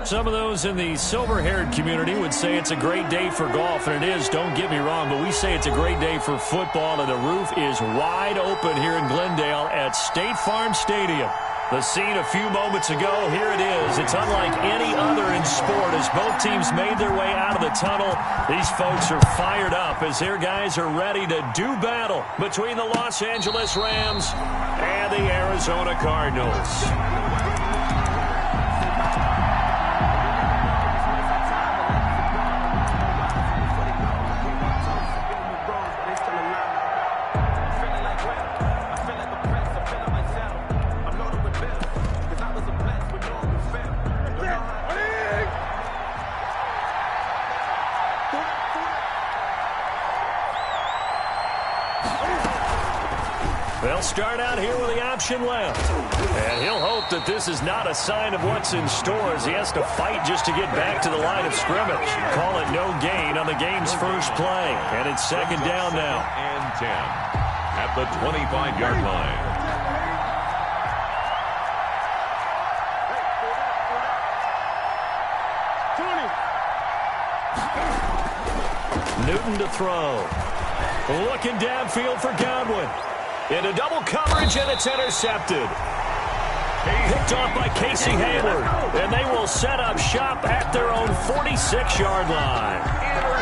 Some of those in the silver-haired community would say it's a great day for golf, and it is, don't get me wrong, but we say it's a great day for football, and the roof is wide open here in Glendale at State Farm Stadium. The scene a few moments ago, here it is. It's unlike any other in sport as both teams made their way out of the tunnel. These folks are fired up as their guys are ready to do battle between the Los Angeles Rams and the Arizona Cardinals. They'll start out here with the option left. And he'll hope that this is not a sign of what's in store as he has to fight just to get back to the line of scrimmage. Call it no gain on the game's first play. And it's second down now. And 10 at the 25-yard line. Newton to throw. Looking downfield for Godwin. Into double coverage, and it's intercepted. Picked off by Casey Hayward. And they will set up shop at their own 46-yard line.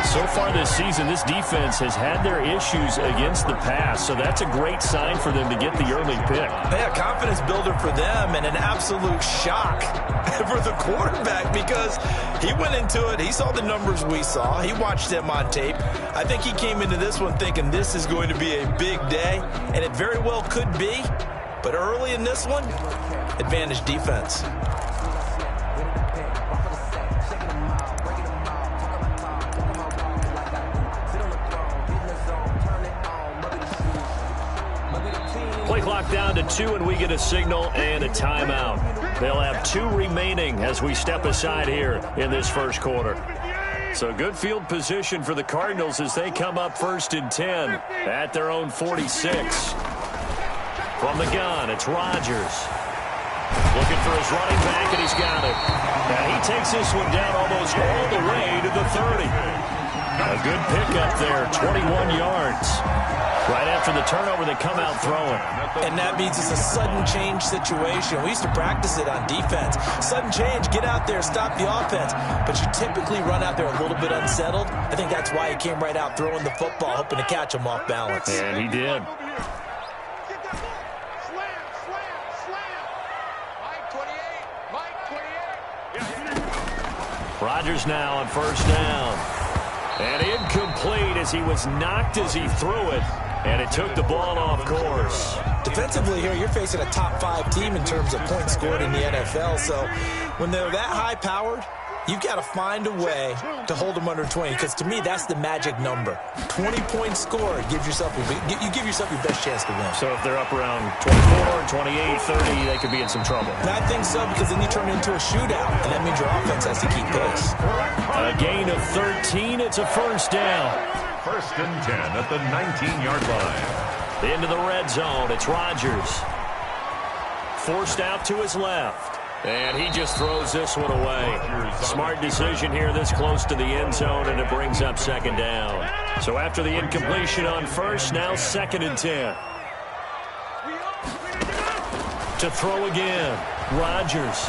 So far this season, this defense has had their issues against the pass, so that's a great sign for them to get the early pick. Yeah, confidence builder for them and an absolute shock for the quarterback because he went into it. He saw the numbers we saw. He watched them on tape. I think he came into this one thinking this is going to be a big day, and it very well could be. But early in this one, advantage defense. Play clock down to 2, and we get a signal and a timeout. They'll have 2 remaining as we step aside here in this first quarter. So good field position for the Cardinals as they come up 1st and 10 at their own 46. From the gun, it's Rodgers. Looking for his running back, and he's got it. And he takes this one down almost all the way to the 30. A good pickup there, 21 yards. Right after the turnover, they come out throwing. And that means it's a sudden change situation. We used to practice it on defense. Sudden change, get out there, stop the offense. But you typically run out there a little bit unsettled. I think that's why he came right out throwing the football, hoping to catch him off balance. And he did. Rodgers now on 1st down. And incomplete as he was knocked as he threw it. And it took the ball off course. Defensively here, you're facing a top 5 team in terms of points scored in the NFL. So when they're that high-powered, you've got to find a way to hold them under 20. Because to me, that's the magic number. 20 points scored, you give yourself your best chance to win. So if they're up around 24, 28, 30, they could be in some trouble. And I think so, because then you turn it into a shootout, and that means your offense has to keep pace. A gain of 13, it's a 1st down. 1st and 10 at the 19-yard line. Into the red zone, it's Rodgers. Forced out to his left. And he just throws this one away. Smart decision here this close to the end zone, and it brings up 2nd down. So after the incompletion on 1st, now 2nd and 10. To throw again, Rodgers.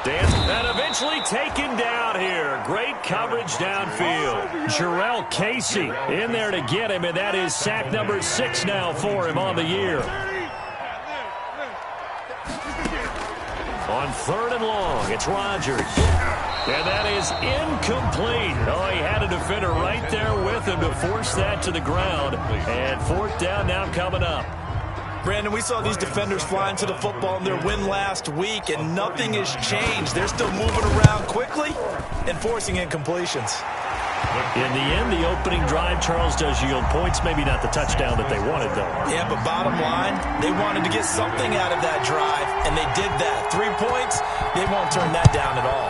And eventually taken down here. Great coverage downfield. Jarrell Casey in there to get him, and that is sack number 6 now for him on the year. On 3rd and long, it's Rodgers. And that is incomplete. Oh, he had a defender right there with him to force that to the ground. And 4th down now coming up. Brandon, we saw these defenders flying to the football in their win last week, and nothing has changed. They're still moving around quickly and forcing incompletions. In the end, the opening drive, Charles, does yield points. Maybe not the touchdown that they wanted, though. Yeah, but bottom line, they wanted to get something out of that drive, and they did that. 3 points, they won't turn that down at all.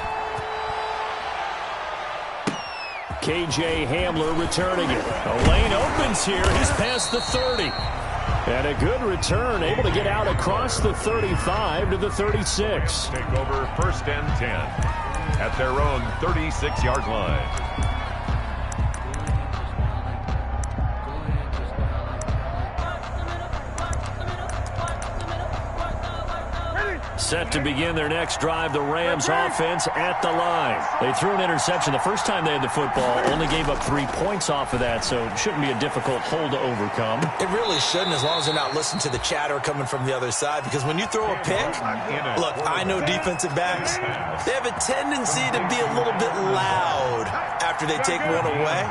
K.J. Hamler returning it. A lane opens here. He's past the 30. And a good return, able to get out across the 35 to the 36. Take over 1st and 10 at their own 36-yard line. Set to begin their next drive, the Rams offense at the line. They threw an interception the first time they had the football, only gave up 3 points off of that, so it shouldn't be a difficult hole to overcome. It really shouldn't, as long as they're not listening to the chatter coming from the other side, because when you throw a pick, look, I know defensive backs, they have a tendency to be a little bit loud after they take one away,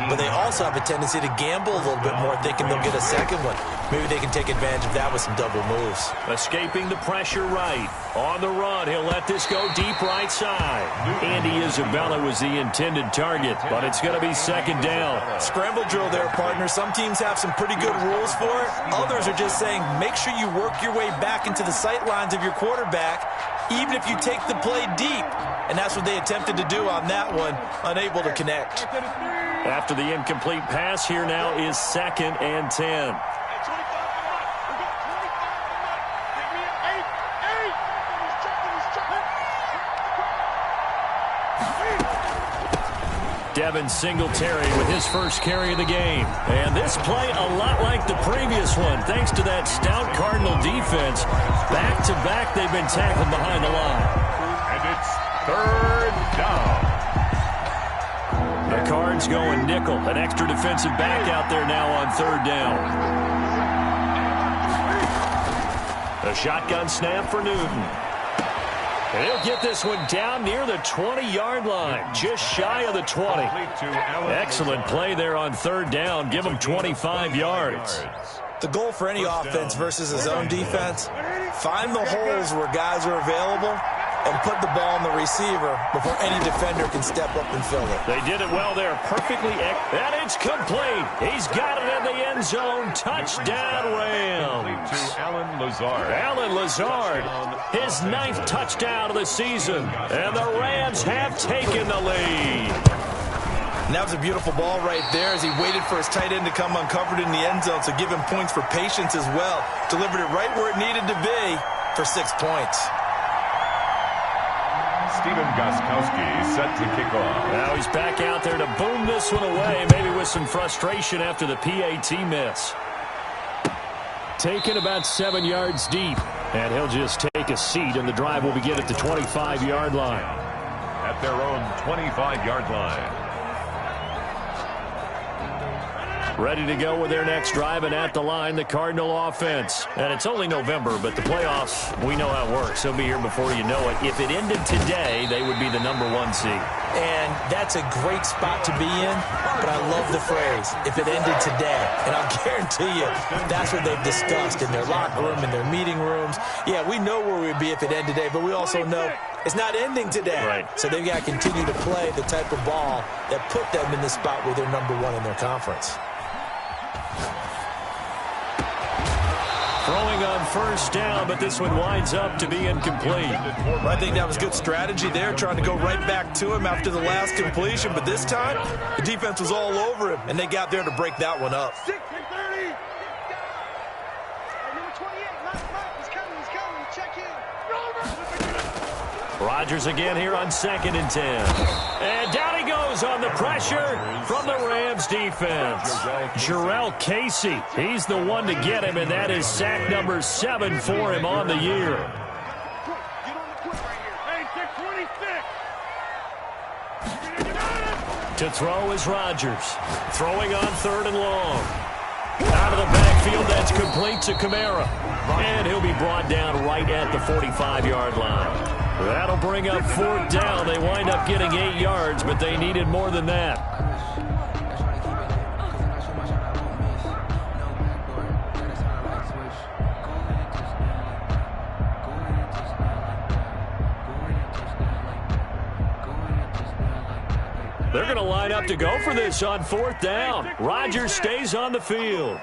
but they also have a tendency to gamble a little bit more, thinking they'll get a second one. Maybe they can take advantage of that with some double moves. Escaping the pressure right. On the run, he'll let this go deep right side. Andy Isabella was the intended target, but it's going to be 2nd down. Scramble drill there, partner. Some teams have some pretty good rules for it. Others are just saying, make sure you work your way back into the sight lines of your quarterback, even if you take the play deep. And that's what they attempted to do on that one, unable to connect. After the incomplete pass, here now is 2nd and 10. Devin Singletary with his first carry of the game. And this play a lot like the previous one, thanks to that stout Cardinal defense. Back-to-back, they've been tackled behind the line. And it's 3rd down. The Cards going nickel. An extra defensive back out there now on 3rd down. A shotgun snap for Newton. And he'll get this one down near the 20-yard line, just shy of the 20. Excellent play there on 3rd down. Give him 25 yards. The goal for any offense versus his own defense, find the holes where guys are available and put the ball on the receiver before any defender can step up and fill it. They did it well there, perfectly, and it's complete. He's got it in the end zone. Touchdown, Rams. To Allen Lazard. Allen Lazard, his 9th touchdown of the season, and the Rams have taken the lead. And that was a beautiful ball right there as he waited for his tight end to come uncovered in the end zone, so give him points for patience as well. Delivered it right where it needed to be for 6 points. Stephen Gostkowski set to kick off. Now he's back out there to boom this one away, maybe with some frustration after the PAT miss. Taken about 7 yards deep, and he'll just take a seat, and the drive will begin at the 25-yard line. At their own 25-yard line. Ready to go with their next drive, and at the line, the Cardinal offense. And it's only November, but the playoffs, we know how it works. They'll be here before you know it. If it ended today, they would be the #1 seed. And that's a great spot to be in, but I love the phrase, if it ended today. And I'll guarantee you, that's what they've discussed in their locker room, in their meeting rooms. Yeah, we know where we'd be if it ended today, but we also know it's not ending today. Right. So they've got to continue to play the type of ball that put them in the spot where they're #1 in their conference. Throwing on 1st down, but this one winds up to be incomplete. Well, I think that was good strategy there, trying to go right back to him after the last completion. But this time, the defense was all over him, and they got there to break that one up. Rodgers again here on 2nd and 10. And down he goes on the pressure from the Rams defense. Jarrell Casey, he's the one to get him, and that is sack number 7 for him on the year. To throw is Rodgers. Throwing on 3rd and long. Out of the backfield, that's complete to Kamara. And he'll be brought down right at the 45-yard line. That'll bring up 4th down. They wind up getting 8 yards, but they needed more than that. They're going to line up to go for this on 4th down. Rodgers stays on the field.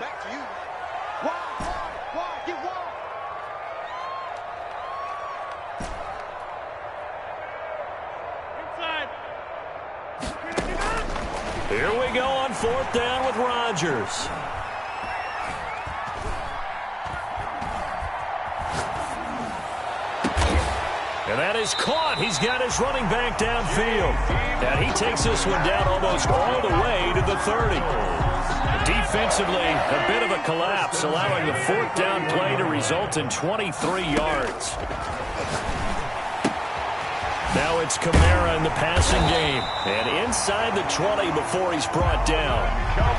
Here we go on 4th down with Rodgers. And that is caught. He's got his running back downfield. And he takes this one down almost all the way to the 30. Defensively, a bit of a collapse, allowing the fourth down play to result in 23 yards. Now it's Kamara in the passing game. And inside the 20 before he's brought down.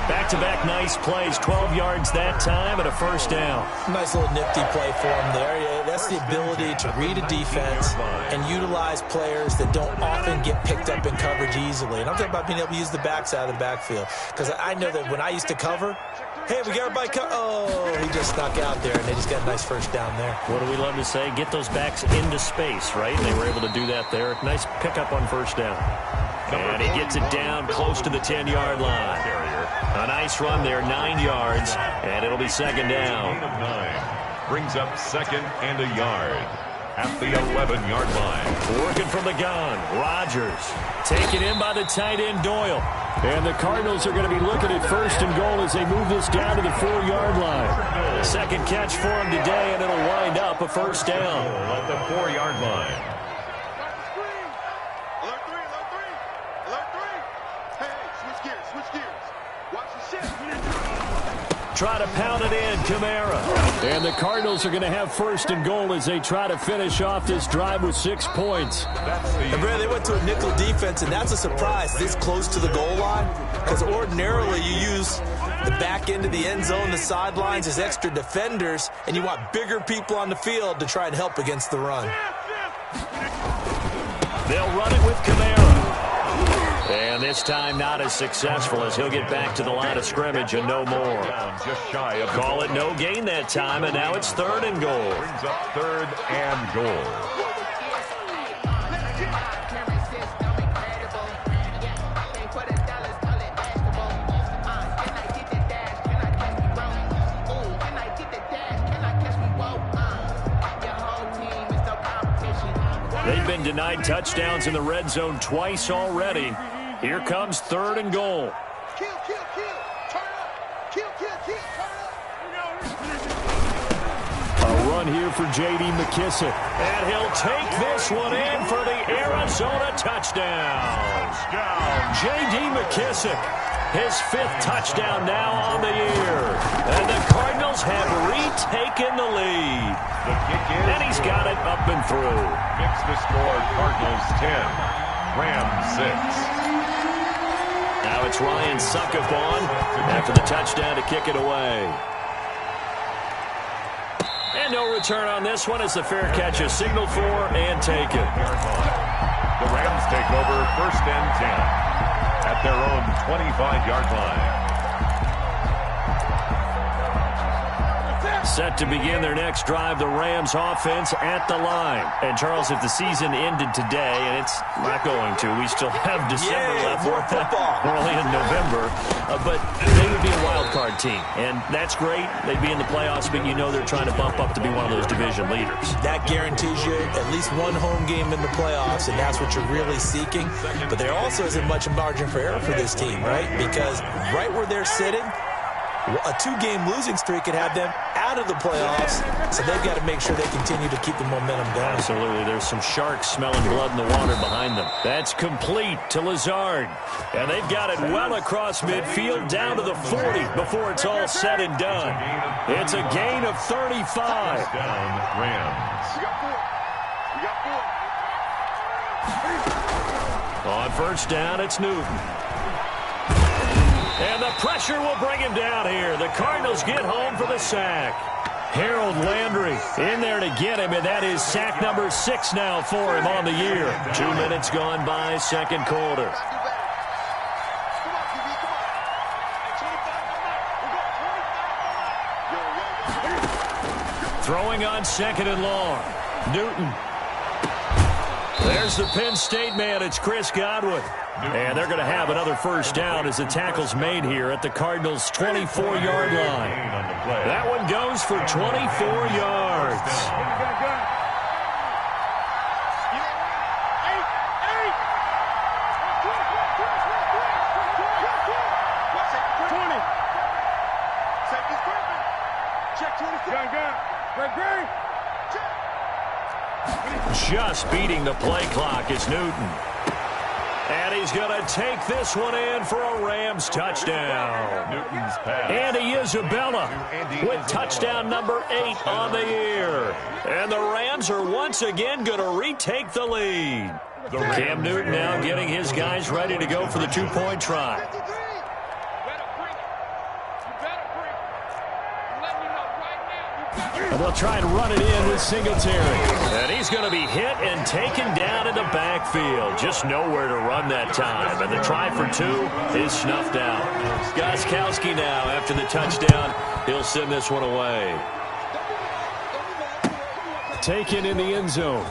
Back-to-back nice plays, 12 yards that time and a first down. Nice little nifty play for him there. That's the ability to read a defense and utilize players that don't often get picked up in coverage easily. And I'm talking about being able to use the backside of the backfield. Because I know that when I used to cover, hey, we got everybody oh, he just snuck out there, and they just got a nice first down there. What do we love to say? Get those backs into space, right? And they were able to do that there. Nice pickup on first down. And he gets it down close to the 10-yard line. A nice run there, 9 yards, and it'll be second down. Brings up second and a yard at the 11-yard line. Working from the gun, Rodgers. Taken in by the tight end, Doyle. And the Cardinals are going to be looking at first and goal as they move this down to the 4-yard line. Second catch for him today, and it'll wind up a first down. At the 4-yard line. Try to pound it in, Kamara. And the Cardinals are going to have first and goal as they try to finish off this drive with 6 points. And Brad, they went to a nickel defense, and that's a surprise this close to the goal line. Because ordinarily you use the back end of the end zone, the sidelines as extra defenders, and you want bigger people on the field to try and help against the run. They'll run it with Kamara. And this time not as successful as he'll get back to the line of scrimmage and no more. Just shy of Call it no gain that time, and now it's third and goal. Brings up third and goal. They've been denied touchdowns in the red zone twice already. Here comes third and goal. A run here for J.D. McKissic. And he'll take this one in for the Arizona touchdown. J.D. McKissic, his 5th touchdown now on the year. And the Cardinals have retaken the lead. And he's got it up and through. Makes the score Cardinals 10, Rams 6. Now it's Ryan Suckup on after the touchdown to kick it away. And no return on this one as the fair catch is signaled for and taken. The Rams take over first and 10 at their own 25-yard line. Set to begin their next drive, the Rams offense at the line. And, Charles, if the season ended today, and it's not going to, we still have December left. More football. We're only in November. But they would be a wild card team. And that's great. They'd be in the playoffs, but you know they're trying to bump up to be one of those division leaders. That guarantees you at least one home game in the playoffs, and that's what you're really seeking. But there also isn't much margin for error for this team, right? Because right where they're sitting, a 2-game losing streak could have them out of the playoffs, so they've got to make sure they continue to keep the momentum going. Absolutely. There's some sharks smelling blood in the water behind them. That's complete to Lazard. And they've got it well across midfield down to the 40 before it's all said and done. It's a gain of 35. Down Rams. On first down, it's Newton. And the pressure will bring him down here. The Cardinals get home for the sack. Harold Landry in there to get him, and that is sack number 6 now for him on the year. 2 minutes gone by, second quarter. Throwing on second and long. Newton. There's the Penn State man. It's Chris Godwin. And they're going to have another first down as the tackle's made here at the Cardinals' 24-yard line. That one goes for 24 yards. Just beating the play clock is Newton. And he's going to take this one in for a Rams touchdown. Newton's pass. Andy Isabella with touchdown number 8 on the year. And the Rams are once again going to retake the lead. Cam Newton now getting his guys ready to go for the two-point try. And they'll try and run it in with Singletary. And he's going to be hit and taken down in the backfield. Just nowhere to run that time. And the try for 2 is snuffed out. Gostkowski now, after the touchdown, he'll send this one away. Taken in the end zone.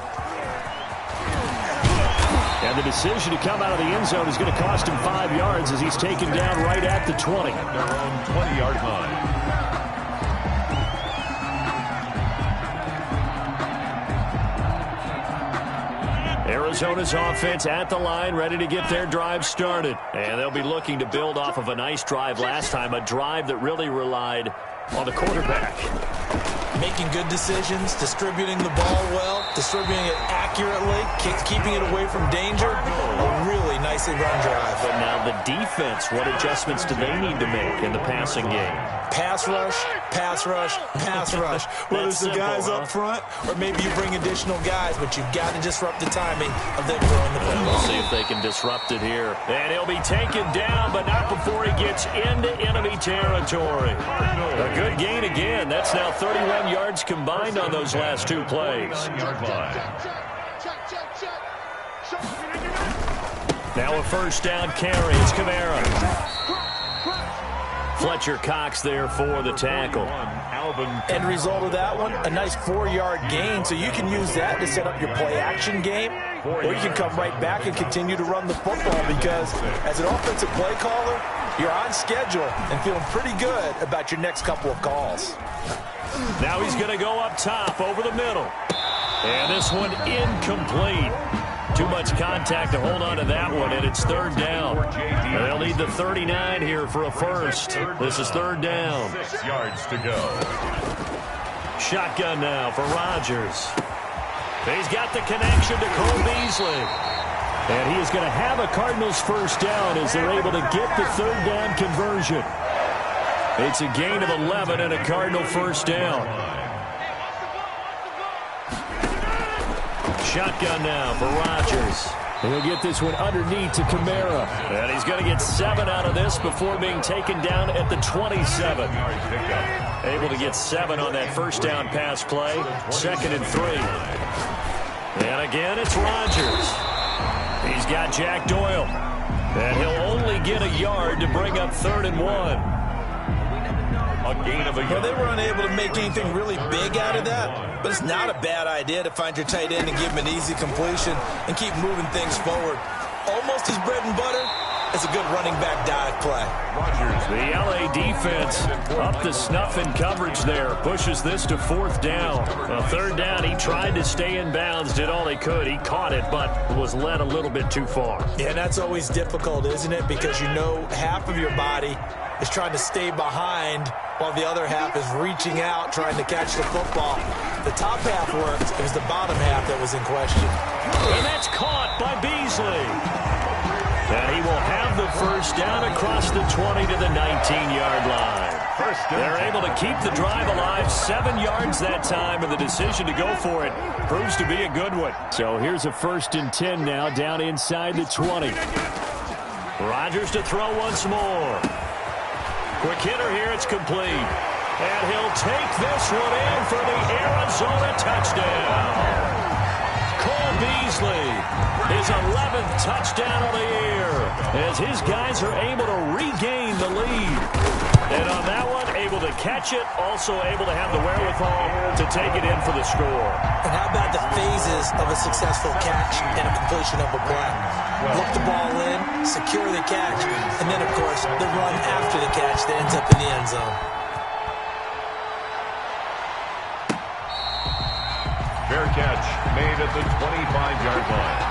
And the decision to come out of the end zone is going to cost him 5 yards as he's taken down right at the 20. Their own 20-yard line. Arizona's offense at the line, ready to get their drive started. And they'll be looking to build off of a nice drive last time, a drive that really relied on the quarterback. Making good decisions, distributing the ball well, distributing it accurately, keeping it away from danger. A really nicely run drive. But now the defense, what adjustments do they need to make in the passing game? Pass rush, pass rush, pass rush. Whether it's the guys up front or maybe you bring additional guys, but you've got to disrupt the timing of them throwing the ball. We'll see if they can disrupt it here. And he'll be taken down, but not before he gets into enemy territory. A good gain again. That's now 31 yards combined on those last 2 plays. Now a first down carry. It's Kamara. Fletcher Cox there for the tackle. End result of that one, a nice 4-yard gain, so you can use that to set up your play-action game, or you can come right back and continue to run the football because as an offensive play caller, you're on schedule and feeling pretty good about your next couple of calls. Now he's going to go up top over the middle. And this one incomplete. Too much contact to hold on to that one, and it's 3rd down. And they'll need the 39 here for a first. This is 3rd down. 6 yards to go. Shotgun now for Rodgers. He's got the connection to Cole Beasley. And he is going to have a Cardinals first down as they're able to get the 3rd down conversion. It's a gain of 11 and a Cardinal first down. Shotgun now for Rodgers. He'll get this one underneath to Kamara. And he's going to get 7 out of this before being taken down at the 27. Able to get 7 on that first down pass play. 2nd and 3. And again, it's Rodgers. He's got Jack Doyle. And he'll only get a yard to bring up 3rd and 1. A gain of a yard. Well, they were unable to make anything really big out of that, but it's not a bad idea to find your tight end and give him an easy completion and keep moving things forward. Almost his bread and butter. It's a good running back dive play. Rodgers. The LA defense up to snuff in coverage there. Pushes this to 4th down. 3rd down, he tried to stay in bounds, did all he could. He caught it, but was led a little bit too far. Yeah, that's always difficult, isn't it? Because you know half of your body is trying to stay behind while the other half is reaching out, trying to catch the football. The top half worked. It was the bottom half that was in question. And that's caught by Beasley. And he will have the first down across the 20 to the 19-yard line. They're able to keep the drive alive, 7 yards that time, and the decision to go for it proves to be a good one. So here's a 1st and 10 now, down inside the 20. Rodgers to throw once more. Quick hitter here, it's complete. And he'll take this one in for the Arizona touchdown. Cole Beasley, his 11th touchdown of the year, as his guys are able to regain the lead. And on that one, able to catch it, also able to have the wherewithal to take it in for the score. And how about the phases of a successful catch and a completion of a play? Look the ball in, secure the catch, and then, of course, the run after the catch that ends up in the end zone. Fair catch made at the 25-yard line.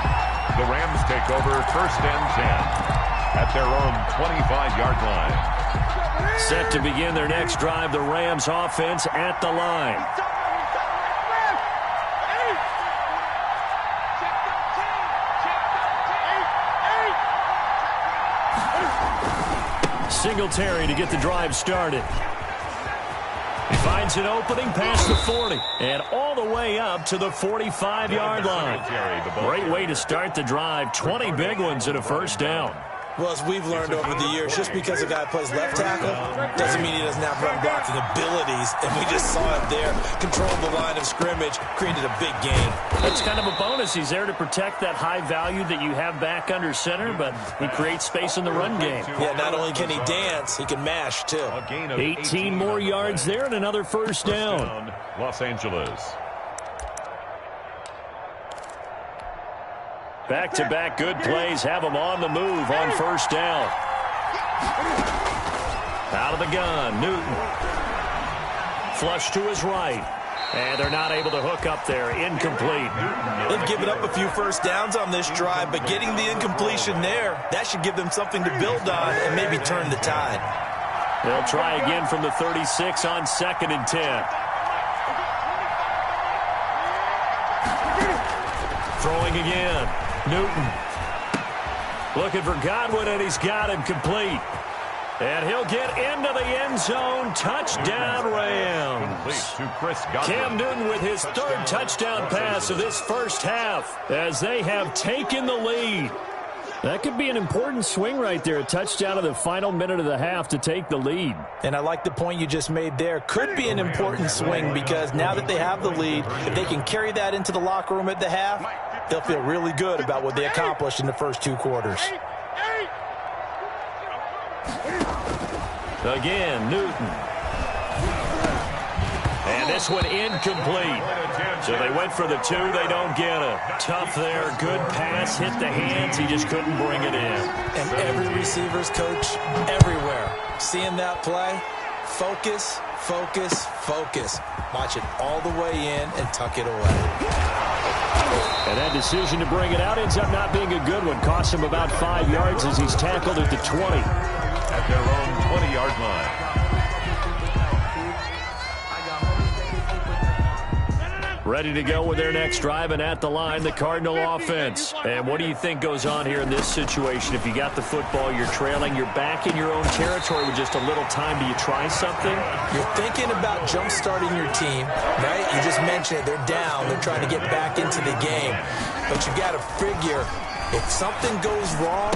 The Rams take over 1st and 10 at their own 25-yard line. Set to begin their next drive, the Rams offense at the line. Singletary to get the drive started. He finds an opening past the 40 and all the way up to the 45-yard line. Great way to start the drive. 20 big ones and a first down. Well, as we've learned over the years, just because a guy plays left tackle doesn't mean he doesn't have run blocking abilities. And we just saw it there. Controlled the line of scrimmage, created a big gain. That's kind of a bonus. He's there to protect that high value that you have back under center, but he creates space in the run game. Yeah, not only can he dance, he can mash, too. 18 more yards there and another first down. Los Angeles. Back-to-back good plays have him on the move on first down. Out of the gun, Newton. Flush to his right. And they're not able to hook up there. Incomplete. They've given up a few first downs on this drive, but getting the incompletion there, that should give them something to build on and maybe turn the tide. They'll try again from the 36 on 2nd and 10. Throwing again. Newton looking for Godwin, and he's got him complete. And he'll get into the end zone. Touchdown, Rams. Cam Newton with his 3rd touchdown pass of this first half as they have taken the lead. That could be an important swing right there. A touchdown in the final minute of the half to take the lead. And I like the point you just made there. Could be an important swing because now that they have the lead, if they can carry that into the locker room at the half, they'll feel really good about what they accomplished in the first 2 quarters. Again, Newton. And this one incomplete. So they went for the 2. They don't get it. Tough there. Good pass. Hit the hands. He just couldn't bring it in. And every receiver's coach everywhere. Seeing that play, focus, focus, focus. Watch it all the way in and tuck it away. And that decision to bring it out ends up not being a good one. Costs him about 5 yards as he's tackled at the 20. At their own 20-yard line. Ready to go with their next drive, and at the line, the Cardinal offense. And what do you think goes on here in this situation? If you got the football, you're trailing, you're back in your own territory with just a little time. Do you try something? You're thinking about jump-starting your team, right? You just mentioned it. They're down. They're trying to get back into the game. But you got to figure, if something goes wrong,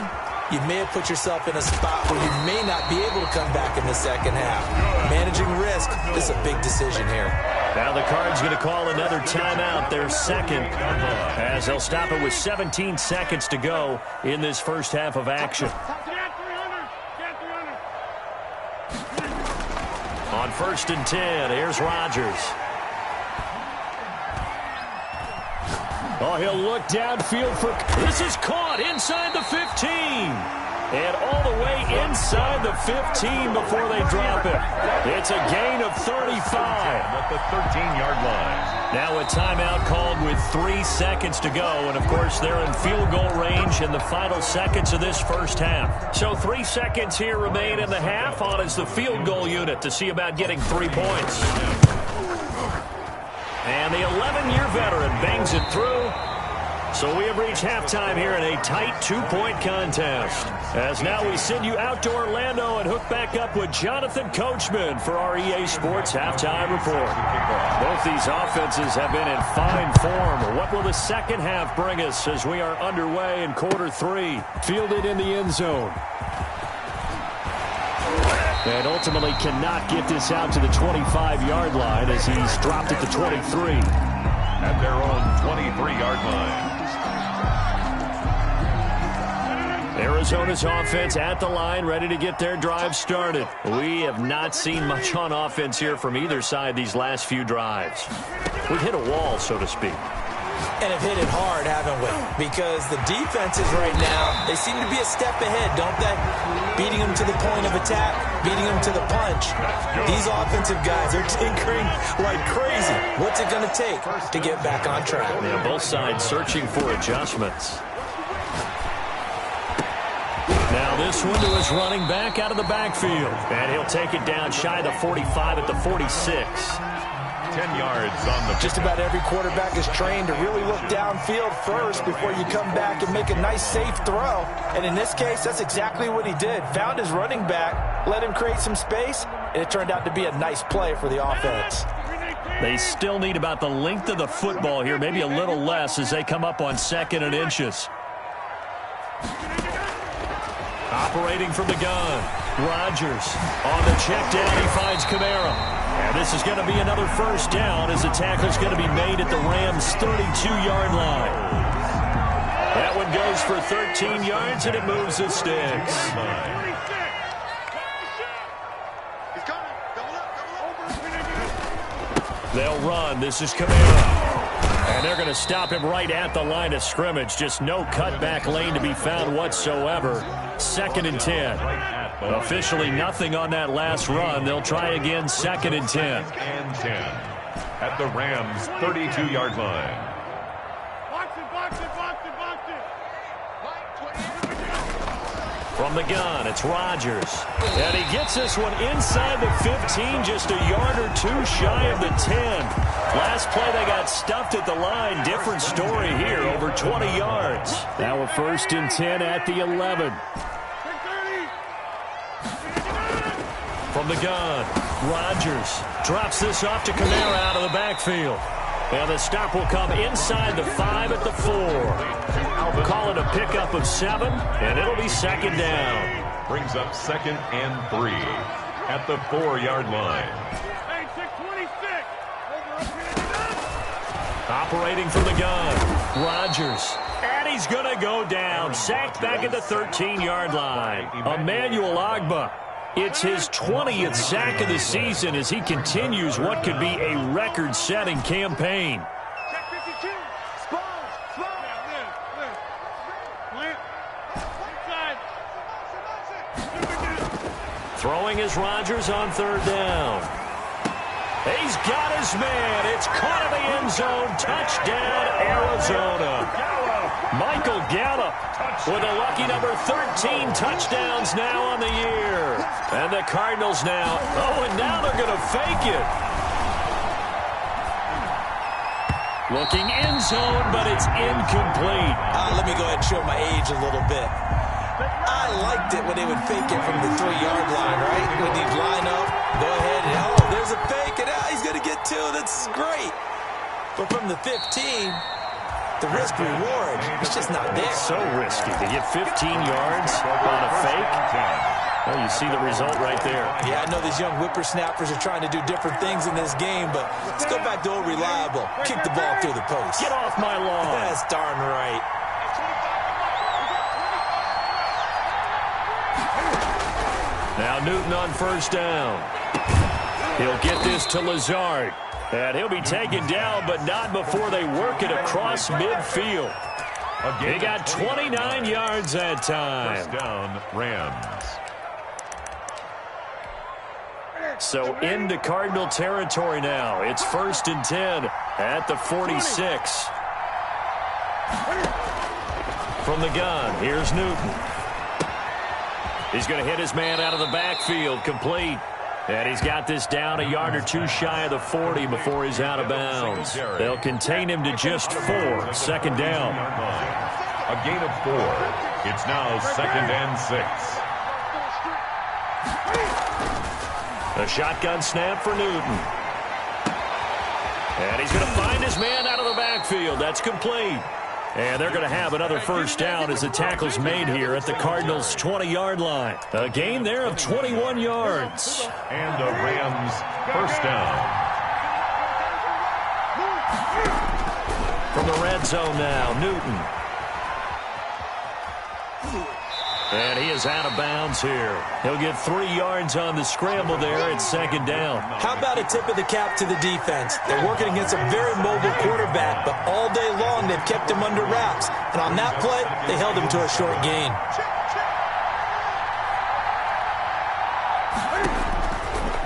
you may have put yourself in a spot where you may not be able to come back in the second half. Managing risk, this is a big decision here. Now the Cards going to call another timeout, their 2nd, as they'll stop it with 17 seconds to go in this first half of action. On 1st and 10, here's Rodgers. Oh, he'll look downfield for... This is caught inside the 15. And all the way inside the 15 before they drop it. It's a gain of 35. At the 13-yard line. Now a timeout called with 3 seconds to go. And, of course, they're in field goal range in the final seconds of this first half. So 3 seconds here remain in the half. On is the field goal unit to see about getting 3 points. And the 11-year veteran bangs it through. So we have reached halftime here in a tight 2-point contest. As now we send you out to Orlando and hook back up with Jonathan Coachman for our EA Sports Halftime Report. Both these offenses have been in fine form. What will the second half bring us as we are underway in quarter 3? Fielded in the end zone. And ultimately cannot get this out to the 25-yard line as he's dropped at the 23. At their own 23-yard line. Arizona's offense at the line, ready to get their drive started. We have not seen much on offense here from either side these last few drives. We've hit a wall, so to speak. And have hit it hard, haven't we? Because the defenses right now, they seem to be a step ahead, don't they? Beating them to the point of attack, beating them to the punch. These offensive guys are tinkering like crazy. What's it going to take to get back on track? Yeah, both sides searching for adjustments. Now this one to his running back out of the backfield. And he'll take it down shy of the 45 at the 46. 10 yards on the... Just about every quarterback is trained to really look downfield first before you come back and make a nice, safe throw. And in this case, that's exactly what he did. Found his running back, let him create some space, and it turned out to be a nice play for the offense. They still need about the length of the football here, maybe a little less as they come up on 2nd and inches. Operating from the gun, Rodgers on the check down. He finds Kamara. And this is going to be another first down as the tackle's going to be made at the Rams' 32-yard line. That one goes for 13 yards, and it moves the sticks. They'll run. This is Kamara. And they're going to stop him right at the line of scrimmage. Just no cutback lane to be found whatsoever. 2nd and 10. Officially nothing on that last run. They'll try again 2nd and 10. And 10 at the Rams' 32-yard line. From the gun, it's Rodgers. And he gets this one inside the 15, just a yard or two shy of the 10. Last play, they got stuffed at the line. Different story here, over 20 yards. Now a 1st and 10 at the 11. From the gun, Rodgers drops this off to Kamara out of the backfield. And the stop will come inside the 5 at the 4. Call it a pickup of 7, and it'll be 2nd down. Brings up 2nd and 3 at the 4-yard line. Operating from the gun, Rodgers. And he's going to go down. Sacked back at the 13-yard line. Emmanuel Ogbah. It's his 20th sack of the season as he continues what could be a record-setting campaign. Throwing is Rodgers on 3rd down. He's got his man. It's caught in the end zone. Touchdown, Arizona. Michael Gallup with a lucky number 13 touchdowns now on the year. And the Cardinals now. Oh, and now they're going to fake it. Looking end zone, but it's incomplete. Let me go ahead and show my age a little bit. I liked it when they would fake it from the 3-yard line, right? When they'd line up, go ahead and, oh, there's a fake, and he's going to get 2. That's great. But from the 15, the risk-reward, it's just not there. It's so risky to get 15 yards on a fake. Well, you see the result right there. Yeah, I know these young whippersnappers are trying to do different things in this game, but let's go back to old reliable. Kick the ball through the post. Get off my lawn. That's darn right. Now Newton on 1st down. He'll get this to Lazard. And he'll be taken down, but not before they work it across midfield. They got 29 yards that time. 1st down, Rams. So into Cardinal territory now. It's 1st and 10 at the 46. From the gun, here's Newton. He's going to hit his man out of the backfield, complete. And he's got this down a yard or two shy of the 40 before he's out of bounds. They'll contain him to just 4. 2nd down. A gain of 4. It's now 2nd and 6. A shotgun snap for Newton. And he's going to find his man out of the backfield. That's complete. And they're going to have another 1st down as the tackle's made here at the Cardinals' 20-yard line. A gain there of 21 yards. And a Rams 1st down. From the red zone now, Newton. And he is out of bounds here. He'll get 3 yards on the scramble there at 2nd down. How about a tip of the cap to the defense? They're working against a very mobile quarterback, but all day long they've kept him under wraps. And on that play, they held him to a short gain.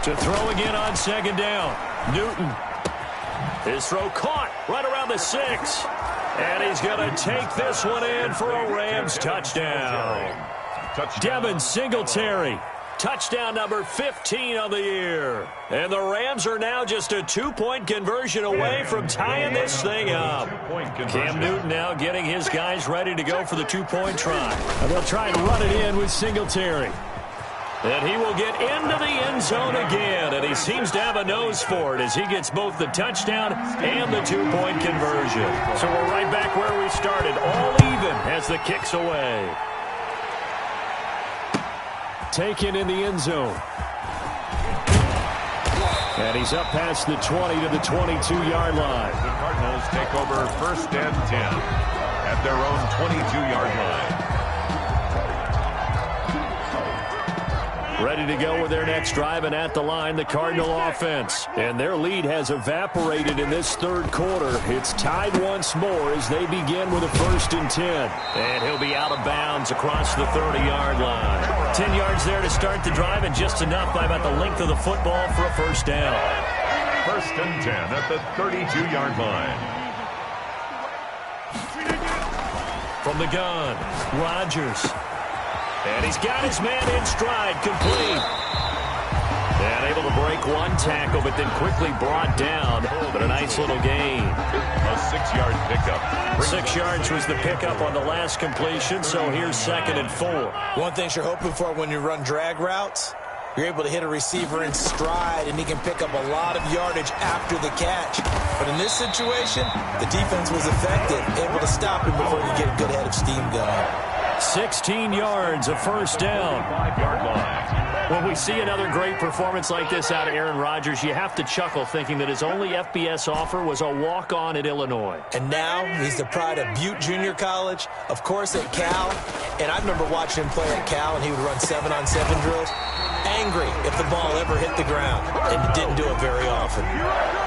To throw again on 2nd down. Newton. His throw caught right around the 6. And he's going to take this one in for a Rams touchdown. Devin Singletary. Touchdown number 15 of the year. And the Rams are now just a 2-point conversion away from tying this thing up. Cam Newton now getting his guys ready to go for the 2-point try. And they'll try and run it in with Singletary. And he will get into the end zone again, and he seems to have a nose for it as he gets both the touchdown and the two-point conversion. So we're right back where we started, all even as the kick's away. Taken in the end zone. And he's up past the 20 to the 22-yard line. The Cardinals take over 1st and 10 at their own 22-yard line. Ready to go with their next drive, and at the line, the Cardinal offense. And their lead has evaporated in this third quarter. It's tied once more as they begin with a 1st and 10. And he'll be out of bounds across the 30-yard line. 10 yards there to start the drive, and just enough by about the length of the football for a 1st down. 1st and 10 at the 32-yard line. From the gun, Rodgers. And he's got his man in stride, complete. And able to break one tackle, but then quickly brought down. But a nice little gain. A 6-yard pickup. 6 yards was the pickup on the last completion, so here's 2nd and 4. One thing you're hoping for when you run drag routes, you're able to hit a receiver in stride, and he can pick up a lot of yardage after the catch. But in this situation, the defense was effective, able to stop him before he get a good head of steam going. 16 yards, a 1st down. 5-yard line. When we see another great performance like this out of Aaron Rodgers, you have to chuckle thinking that his only FBS offer was a walk-on at Illinois. And now he's the pride of Butte Junior College, of course at Cal. And I remember watching him play at Cal, and he would run 7-on-7 drills. Angry if the ball ever hit the ground, and didn't do it very often.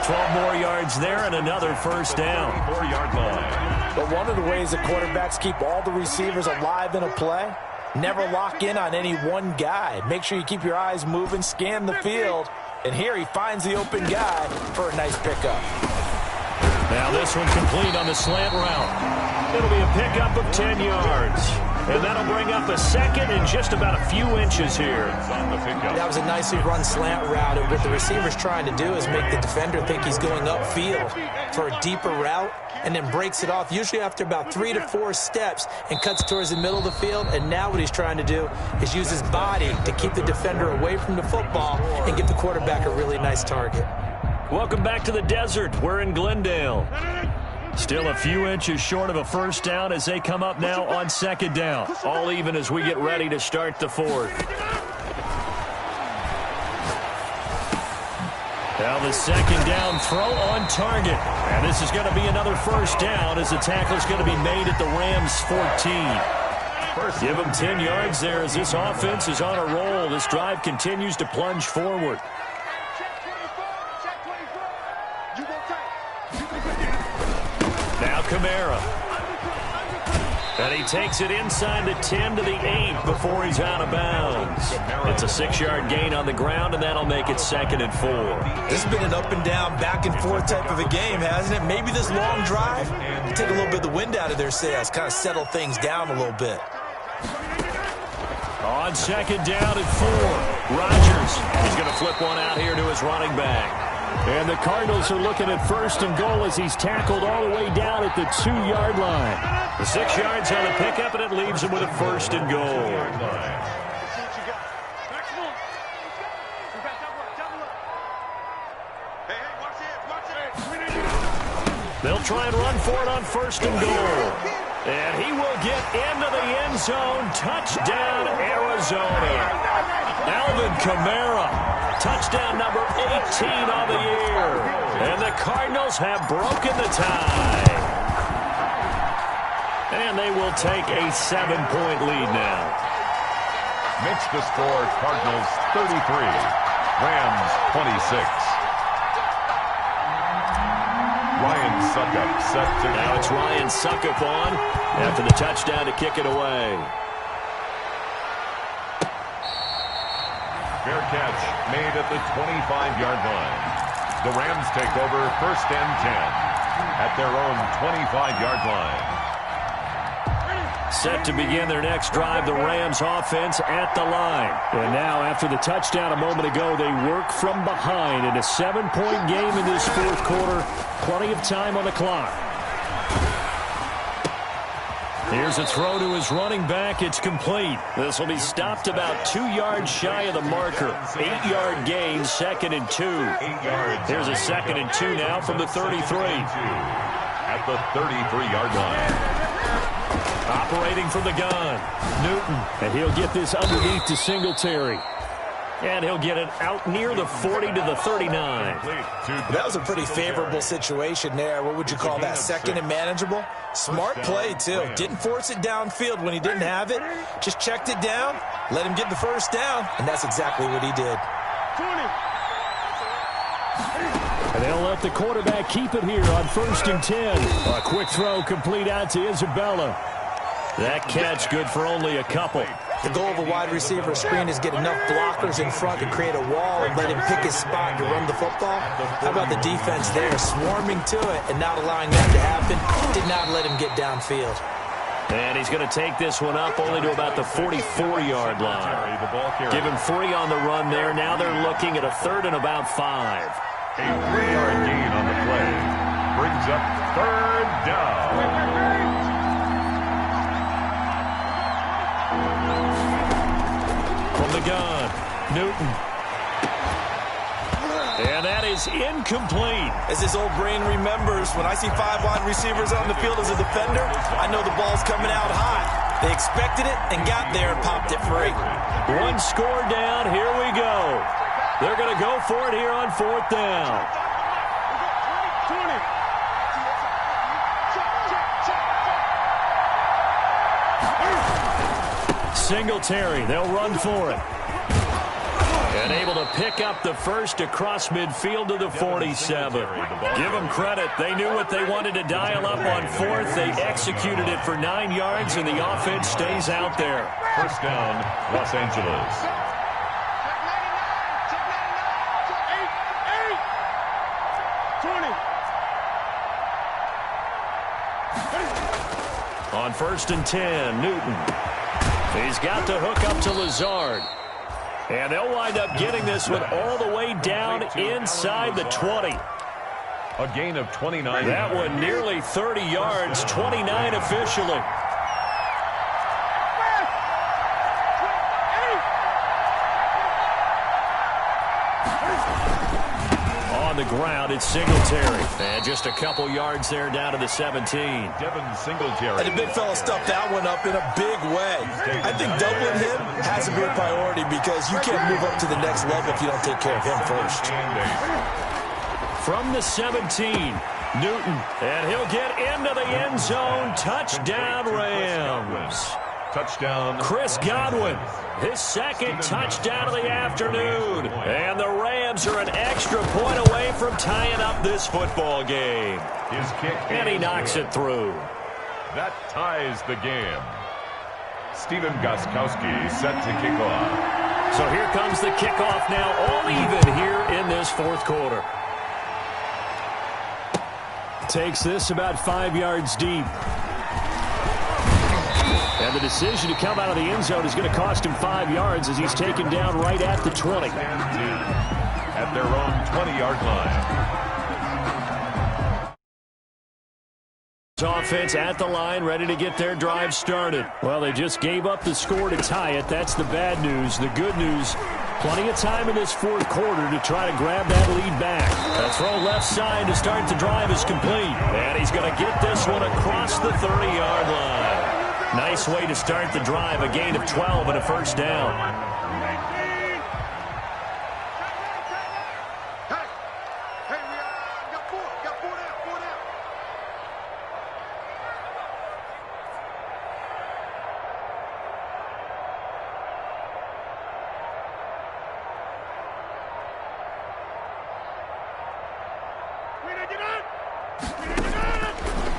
12 more yards there and another 1st down. 4-yard line. But one of the ways that quarterbacks keep all the receivers alive in a play, never lock in on any one guy. Make sure you keep your eyes moving, scan the field. And here he finds the open guy for a nice pickup. Now this one complete on the slant route. It'll be a pickup of 10 yards. And that'll bring up a 2nd and just about a few inches here. That was a nicely run slant route. And what the receiver's trying to do is make the defender think he's going upfield for a deeper route, and then breaks it off, usually after about 3 to 4 steps, and cuts towards the middle of the field. And now what he's trying to do is use his body to keep the defender away from the football and give the quarterback a really nice target. Welcome back to the desert. We're in Glendale. Still a few inches short of a 1st down as they come up now on 2nd down. All even as we get ready to start the 4th. Now the 2nd down throw on target. And this is going to be another 1st down as the tackle's going to be made at the Rams 14. Give them 10 yards there as this offense is on a roll. This drive continues to plunge forward. Now Kamara. And he takes it inside the 10 to the 8 before he's out of bounds. It's a 6-yard gain on the ground, and that'll make it 2nd and 4. This has been an up-and-down, back-and-forth type of a game, hasn't it? Maybe this long drive will take a little bit of the wind out of their sails, kind of settle things down a little bit. On 2nd down and 4, Rodgers. He's going to flip one out here to his running back. And the Cardinals are looking at 1st and goal as he's tackled all the way down at the 2-yard line. The 6 yards on the pickup, and it leaves him with a 1st and goal. They'll try and run for it on 1st and goal. And he will get into the end zone. Touchdown, Arizona. Alvin Kamara. Touchdown number 18 on the year. And the Cardinals have broken the tie. And they will take a 7-point lead now. Makes the score Cardinals 33, Rams 26. Ryan Suckup set to go. Now it's Ryan Suckup on after the touchdown to kick it away. Fair catch made at the 25-yard line. The Rams take over 1st and 10 at their own 25-yard line. Set to begin their next drive, the Rams offense at the line. And now, after the touchdown a moment ago, they work from behind in a 7-point game in this 4th quarter. Plenty of time on the clock. Here's a throw to his running back. It's complete. This will be stopped about 2 yards shy of the marker. 8-yard gain, 2nd and 2. Here's a 2nd and 2 now from the 33. At the 33-yard line. Operating from the gun, Newton. And he'll get this underneath to Singletary. And he'll get it out near the 40 to the 39. That was a pretty favorable situation there. What would you call that? 2nd and manageable? Smart play, too. Didn't force it downfield when he didn't have it. Just checked it down, let him get the first down, and that's exactly what he did. And they'll let the quarterback keep it here on 1st and 10. A quick throw complete out to Isabella. That catch good for only a couple. The goal of a wide receiver screen is get enough blockers in front to create a wall and let him pick his spot to run the football. How about the defense there, swarming to it and not allowing that to happen? Did not let him get downfield. And he's going to take this one up only to about the 44-yard line. Give him 3 on the run there. Now they're looking at a 3rd and about 5. A 3-yard gain on the play. Brings up 3rd down. From the gun, Newton. And that is incomplete. As his old brain remembers, when I see 5 wide receivers on the field as a defender, I know the ball's coming out high. They expected it and got there and popped it free. 1 score down. Here we go. They're going to go for it here on 4th down. Singletary, they'll run for it. And able to pick up the first across midfield to the 47. Give them credit. They knew what they wanted to dial up on 4th. They executed it for 9 yards, and the offense stays out there. 1st down, Los Angeles. On 1st and 10, Newton. He's got the hook up to Lazard. And they'll wind up getting this one all the way down inside the 20. A gain of 29. That one nearly 30 yards, 29 officially. On the ground, it's Singletary. And just a couple yards there down to the 17. Devin Singletary. And the big fella stuffed that one up in a big way. I think doubling him has to be a priority because you can't move up to the next level if you don't take care of him first. From the 17, Newton. And he'll get into the end zone. Touchdown, Rams. Touchdown. Chris Godwin, his 2nd touchdown of the afternoon. And the Rams are an extra point away from tying up this football game. His kick. And he knocks it through. That ties the game. Stephen Gostkowski set to kick off. So here comes the kickoff now, all even here in this 4th quarter. Takes this about 5 yards deep. And the decision to come out of the end zone is going to cost him 5 yards as he's taken down right at the 20. At their own 20-yard line. Offense at the line, ready to get their drive started. Well, they just gave up the score to tie it. That's the bad news. The good news, plenty of time in this 4th quarter to try to grab that lead back. A throw left side to start the drive is complete. And he's going to get this one across the 30-yard line. Nice way to start the drive, a gain of 12 and a 1st down.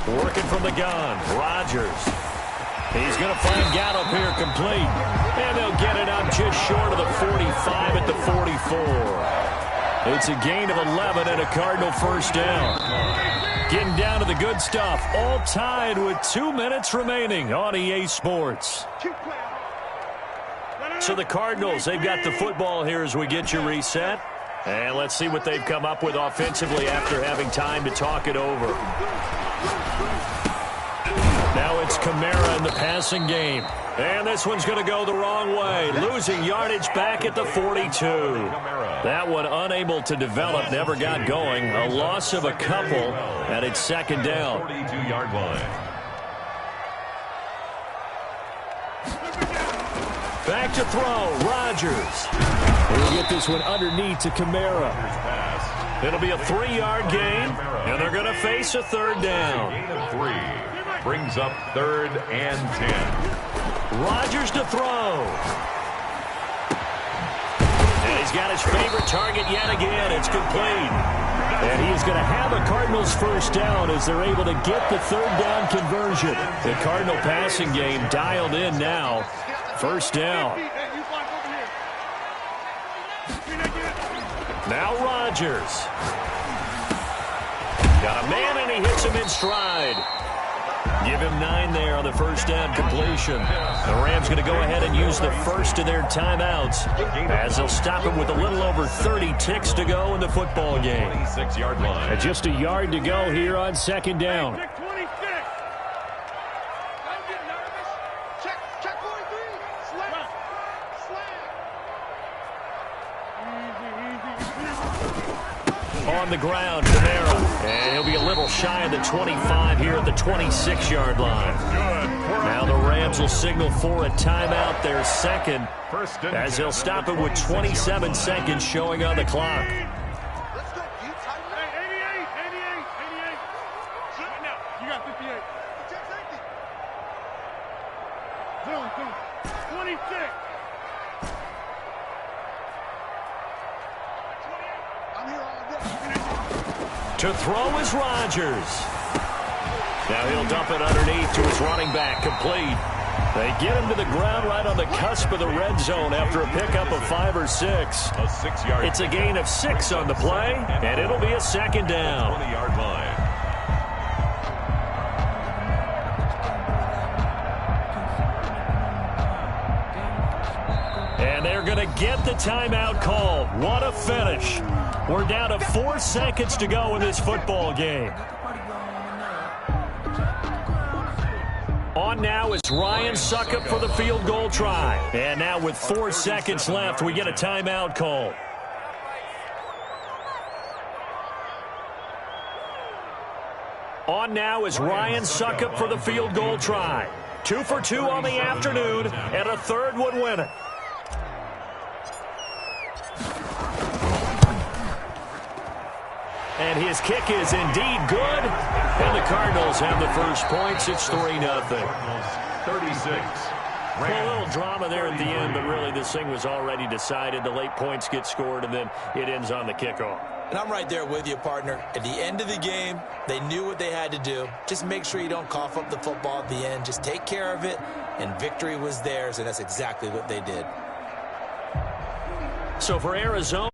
Working from the gun, Rodgers. He's going to find Gallup here complete. And they'll get it up just short of the 45 at the 44. It's a gain of 11 and a Cardinal 1st down. Getting down to the good stuff. All tied with 2 minutes remaining on EA Sports. So the Cardinals, they've got the football here as we get you reset. And let's see what they've come up with offensively after having time to talk it over. Now it's Kamara in the passing game. And this one's going to go the wrong way. Losing yardage back at the 42. That one unable to develop, never got going. A loss of a couple, and it's second down. 42-yard line. Back to throw, Rodgers. He'll get this one underneath to Kamara. It'll be a 3-yard gain, and they're going to face a third down. Gain of 3 brings up 3rd and 10. Rodgers to throw. And he's got his favorite target yet again. It's complete. And he is going to have a Cardinals first down as they're able to get the third down conversion. The Cardinal passing game dialed in now. First down. Now Rodgers. Got a man, and he hits him in stride. Give him 9 there on the first down completion. The Rams going to go ahead and use the first of their timeouts as they'll stop him with a little over 30 ticks to go in the football game. 26-yard line. And just a yard to go here on second down. On the ground, Kamara. And he'll be a little shy of the 25 here at the 26-yard line. Now the Rams will signal for a timeout, their second, as they'll stop it with 27 seconds showing on the clock. To throw is Rodgers. Now he'll dump it underneath to his running back, complete. They get him to the ground right on the cusp of the red zone after a pickup of 5 or 6. A 6-yard. It's a gain of 6 on the play, and it'll be a second down. 20-yard line. And they're going to get the timeout called. What a finish. We're down to 4 seconds to go in this football game. On now is Ryan Succop for the field goal try. And now with 4 seconds left, we get a timeout call. On now is Ryan Succop for the field goal try. 2 for 2 on the afternoon, and a third would win it. And his kick is indeed good. And the Cardinals have the first points. It's 3-0. 36. A little drama there at the end, but really this thing was already decided. The late points get scored, and then it ends on the kickoff. And I'm right there with you, partner. At the end of the game, they knew what they had to do. Just make sure you don't cough up the football at the end. Just take care of it, and victory was theirs, and that's exactly what they did. So for Arizona,